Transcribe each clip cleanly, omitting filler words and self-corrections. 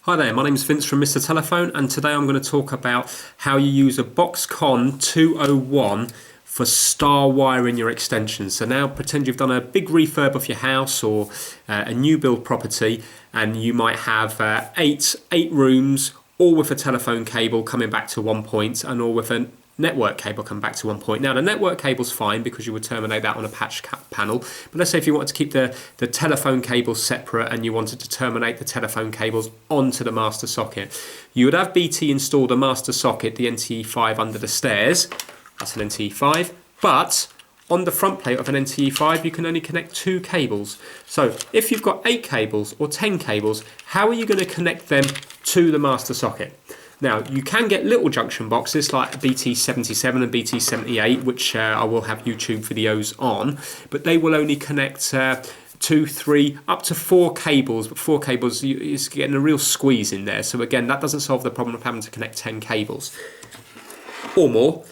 Hi there, my name's Vince from Mr. Telephone, and today I'm going to talk about how you use a Boxcon 201 for star wiring your extensions. So now pretend you've done a big refurb of your house or a new build property, and you might have eight rooms, all with a telephone cable coming back to one point, and all with a network cable come back to one point. Now the network cable's fine because you would terminate that on a patch panel, but let's say if you wanted to keep the telephone cables separate and you wanted to terminate the telephone cables onto the master socket, you would have BT installed a master socket, the NTE5 under the stairs. That's an NTE5, but on the front plate of an NTE5 you can only connect 2 cables. So if you've got 8 cables or 10 cables, how are you going to connect them to the master socket? Now, you can get little junction boxes like BT77 and BT78, which I will have YouTube videos on, but they will only connect 2, 3, up to 4 cables, but 4 cables is getting a real squeeze in there. So again, that doesn't solve the problem of having to connect 10 cables or more.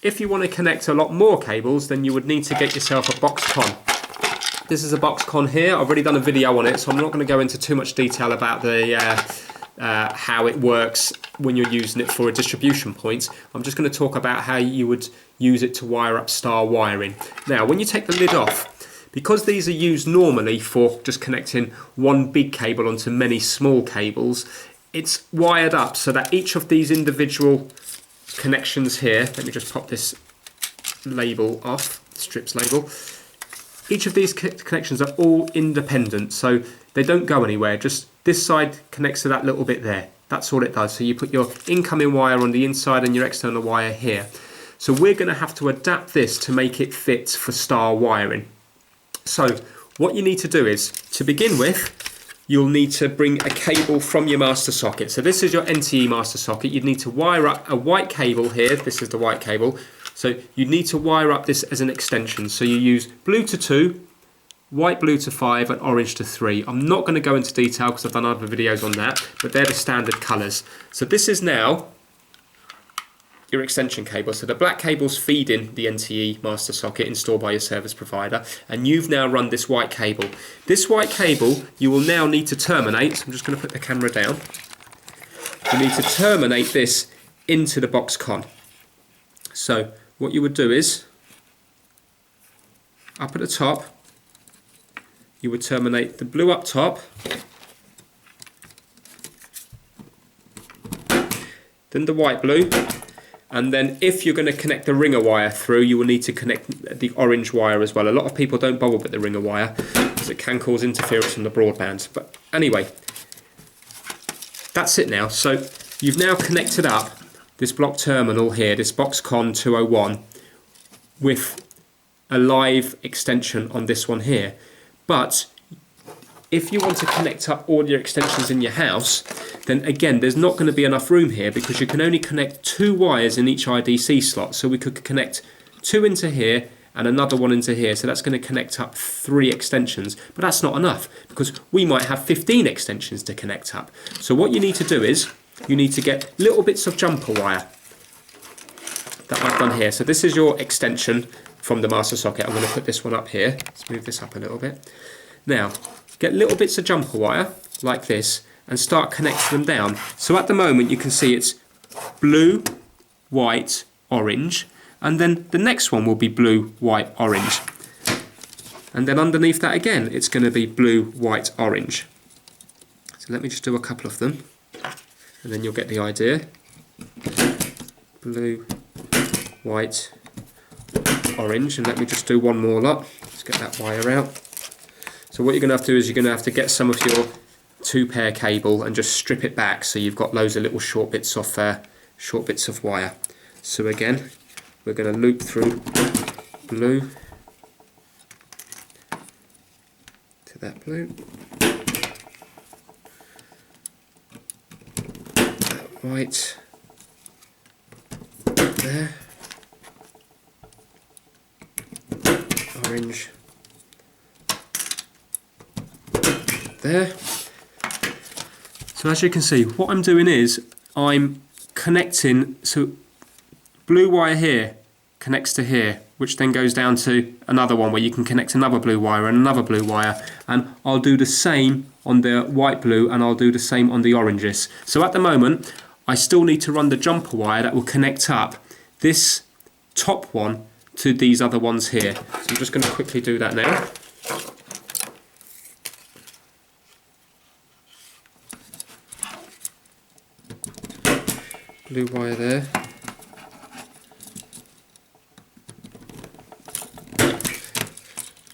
If you want to connect a lot more cables, then you would need to get yourself a Boxcon. This is a Boxcon here. I've already done a video on it, so I'm not going to go into too much detail about the how it works when you're using it for a distribution point. I'm just going to talk about how you would use it to wire up star wiring. Now, when you take the lid off, because these are used normally for just connecting one big cable onto many small cables, it's wired up so that each of these individual connections here, let me just pop this label off, strips label, each of these connections are all independent, so they don't go anywhere. Just this side connects to that little bit there. That's all it does. So you put your incoming wire on the inside and your external wire here. So we're going to have to adapt this to make it fit for star wiring. So what you need to do is, to begin with, you'll need to bring a cable from your master socket. So this is your NTE master socket. You'd need to wire up a white cable here. This is the white cable. So you need to wire up this as an extension. So you use blue to 2, white, blue to 5, and orange to 3. I'm not going to go into detail because I've done other videos on that, but they're the standard colours. So this is now your extension cable. So the black cable's feeding the NTE master socket installed by your service provider, and you've now run this white cable. This white cable you will now need to terminate. So I'm just going to put the camera down. You need to terminate this into the Boxcon. So what you would do is, up at the top, you would terminate the blue up top, then the white blue, and then if you're going to connect the ringer wire through, you will need to connect the orange wire as well. A lot of people don't bother with the ringer wire because it can cause interference from the broadband. But anyway, that's it now. So you've now connected up this block terminal here, this Boxcon 201, with a live extension on this one here. But if you want to connect up all your extensions in your house, then again, there's not going to be enough room here because you can only connect 2 wires in each IDC slot. So we could connect 2 into here and another one into here. So that's going to connect up 3 extensions. But that's not enough because we might have 15 extensions to connect up. So what you need to do is, you need to get little bits of jumper wire that I've done here. So this is your extension from the master socket. I'm going to put this one up here. Let's move this up a little bit. Now, get little bits of jumper wire like this and start connecting them down. So at the moment you can see it's blue, white, orange, and then the next one will be blue, white, orange. And then underneath that again, it's going to be blue, white, orange. So let me just do a couple of them, and then you'll get the idea. Blue, white, orange, and let me just do one more lot. Let's get that wire out. So what you're going to have to do is you're going to have to get some of your 2-pair cable and just strip it back so you've got loads of little short bits of wire. So again, we're going to loop through blue to that blue, that white there, orange there. So as you can see, what I'm doing is I'm connecting, so blue wire here connects to here, which then goes down to another one where you can connect another blue wire and another blue wire. And I'll do the same on the white blue, and I'll do the same on the oranges. So at the moment, I still need to run the jumper wire that will connect up this top one to these other ones here. So I'm just going to quickly do that now. Blue wire there.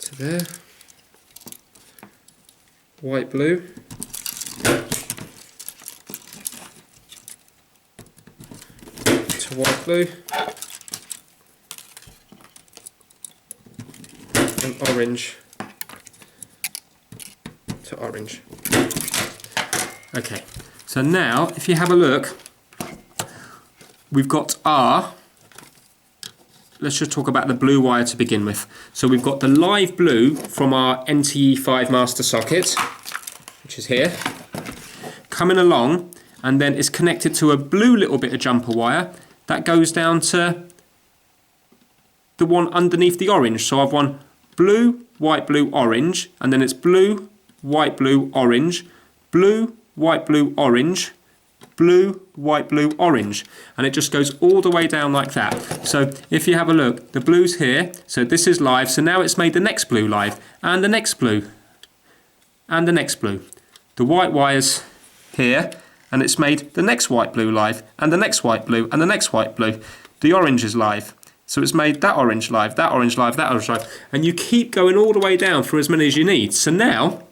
To there. White blue. To white blue. And orange to orange. Okay, so now if you have a look, we've got let's just talk about the blue wire to begin with. So we've got the live blue from our NTE5 master socket, which is here, coming along, and then it's connected to a blue little bit of jumper wire that goes down to the one underneath the orange. So I've won blue, white, blue, orange, and then it's blue, white, blue, orange, blue, white, blue, orange, blue, white, blue, orange, and it just goes all the way down like that. So if you have a look, the blue's here, so this is live, so now it's made the next blue live, and the next blue, and the next blue. The white wire's here, and it's made the next white blue live, and the next white blue, and the next white blue. The orange is live, so it's made that orange live, that orange live, that orange live, and you keep going all the way down for as many as you need. So now,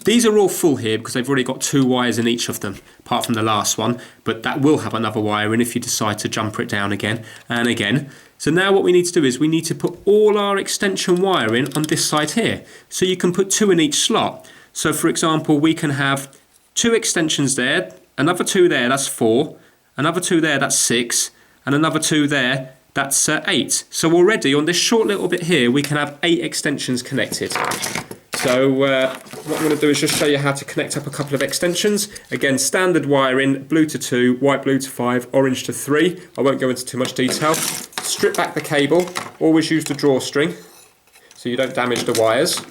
these are all full here because they've already got 2 wires in each of them, apart from the last one, but that will have another wire in if you decide to jumper it down again and again. So now what we need to do is we need to put all our extension wire in on this side here. So you can put 2 in each slot. So for example, we can have 2 extensions there, another 2 there, that's 4, another 2 there, that's 6, and another 2 there, that's 8. So already on this short little bit here, we can have 8 extensions connected. So what I'm going to do is just show you how to connect up a couple of extensions. Again, standard wiring, blue to 2, white, blue to 5, orange to 3. I won't go into too much detail. Strip back the cable. Always use the drawstring so you don't damage the wires.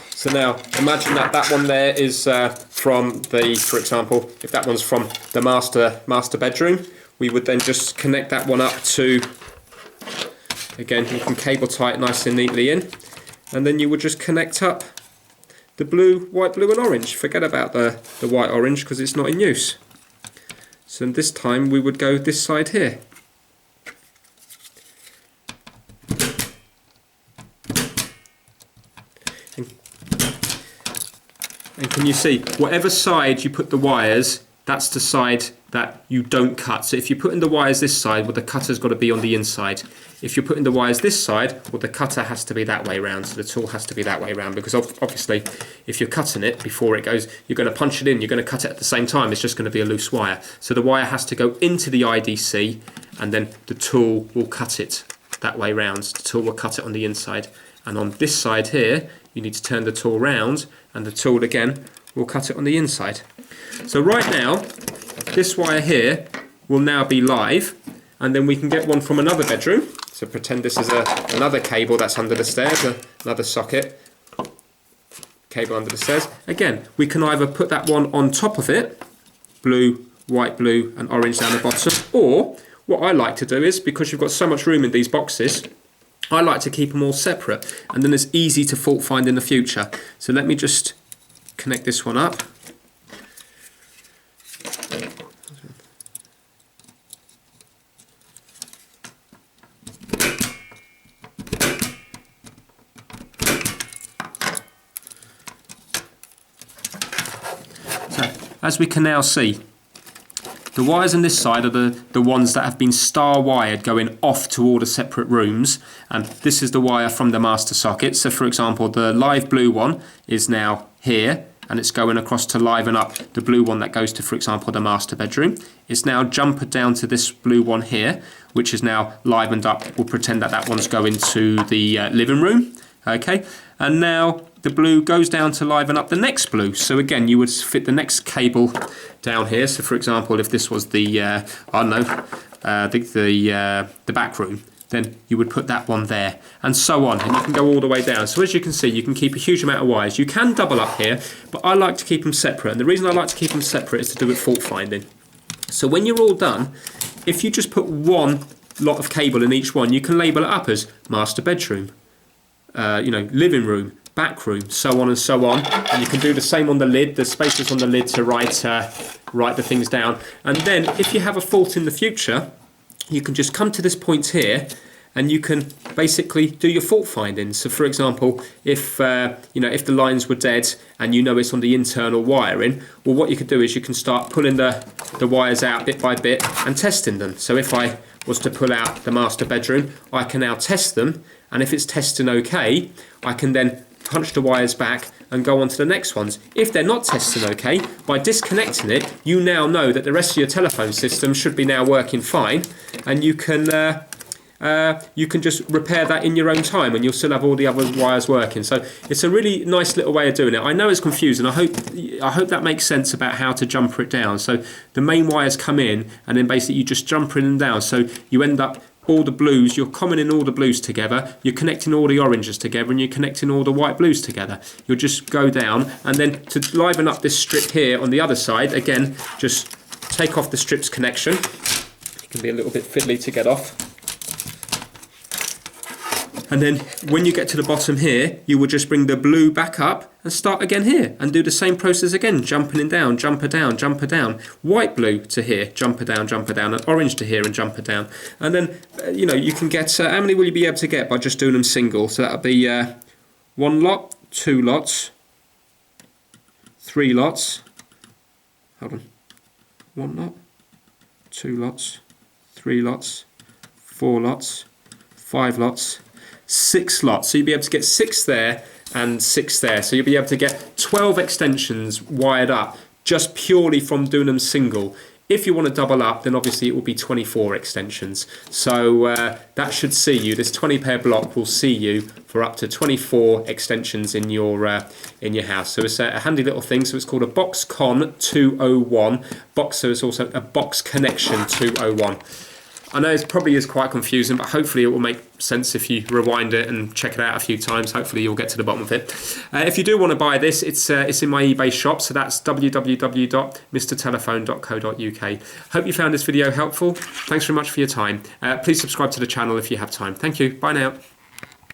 So now, imagine that one there is from the, for example, if that one's from the master bedroom, we would then just connect that one up to, again, you can cable tie it nice and neatly in, and then you would just connect up the blue, white, blue and orange. Forget about the white orange because it's not in use. So this time we would go this side here. And can you see, whatever side you put the wires, that's the side that you don't cut. So if you're putting the wires this side, well, the cutter's got to be on the inside. If you're putting the wires this side, well, the cutter has to be that way round. So the tool has to be that way round, because obviously if you're cutting it before it goes, you're going to punch it in, you're going to cut it at the same time. It's just going to be a loose wire. So the wire has to go into the IDC, and then the tool will cut it that way round. The tool will cut it on the inside. And on this side here, you need to turn the tool round, and the tool again will cut it on the inside. So right now, this wire here will now be live, and then we can get one from another bedroom. So pretend this is another cable that's under the stairs, another socket, cable under the stairs. Again, we can either put that one on top of it, blue, white, blue and orange down the bottom, or what I like to do is, because you've got so much room in these boxes, I like to keep them all separate, and then it's easy to fault find in the future. So let me just connect this one up. So as we can now see, the wires on this side are the ones that have been star wired going off to all the separate rooms, and this is the wire from the master socket. So for example, the live blue one is now here, and it's going across to liven up the blue one that goes to, for example, the master bedroom. It's now jumpered down to this blue one here, which is now livened up. We'll pretend that that one's going to the living room, Okay, and now the blue goes down to liven up the next blue. So again, you would fit the next cable down here. So for example, if this was the I don't know, the back room, then you would put that one there, and so on, and you can go all the way down. So as you can see, you can keep a huge amount of wires. You can double up here, but I like to keep them separate, and the reason I like to keep them separate is to do with fault finding. So when you're all done, if you just put one lot of cable in each one, you can label it up as master bedroom, you know, living room, back room, so on and so on. And you can do the same on the lid. There's spaces on the lid to write the things down. And then if you have a fault in the future, you can just come to this point here and you can basically do your fault finding. So for example, if you know, if the lines were dead and you know it's on the internal wiring, well, what you could do is you can start pulling the wires out bit by bit and testing them. So if I was to pull out the master bedroom, I can now test them, and if it's testing okay, I can then punch the wires back and go on to the next ones. If they're not testing okay, by disconnecting it, you now know that the rest of your telephone system should be now working fine, and you can just repair that in your own time, and you'll still have all the other wires working. So it's a really nice little way of doing it. I know it's confusing. I hope that makes sense about how to jumper it down. So the main wires come in, and then basically you just jumper them down. So you end up all the blues, you're combining all the blues together, you're connecting all the oranges together, and you're connecting all the white blues together. You'll just go down, and then to liven up this strip here on the other side, again, just take off the strip's connection. It can be a little bit fiddly to get off. And then when you get to the bottom here, you will just bring the blue back up and start again here and do the same process again, jumping down, jumper down, jumper down, white blue to here, jumper down, and orange to here and jumper down. And then, you know, you can get, how many will you be able to get by just doing them single? So that'll be one lot, two lots, three lots, hold on, one lot, two lots, three lots, four lots, five lots, 6 lots. So you'll be able to get 6 there and 6 there. So you'll be able to get 12 extensions wired up just purely from doing them single. If you want to double up, then obviously it will be 24 extensions. So that should see you, this 20 pair block will see you for up to 24 extensions in your house. So it's a handy little thing. So it's called a Boxcon 201. So it's also a box connection 201. I know it probably is quite confusing, but hopefully it will make sense if you rewind it and check it out a few times. Hopefully you'll get to the bottom of it. If you do want to buy this, it's in my eBay shop, so that's www.mrtelephone.co.uk. Hope you found this video helpful. Thanks very much for your time. Please subscribe to the channel if you have time. Thank you. Bye now.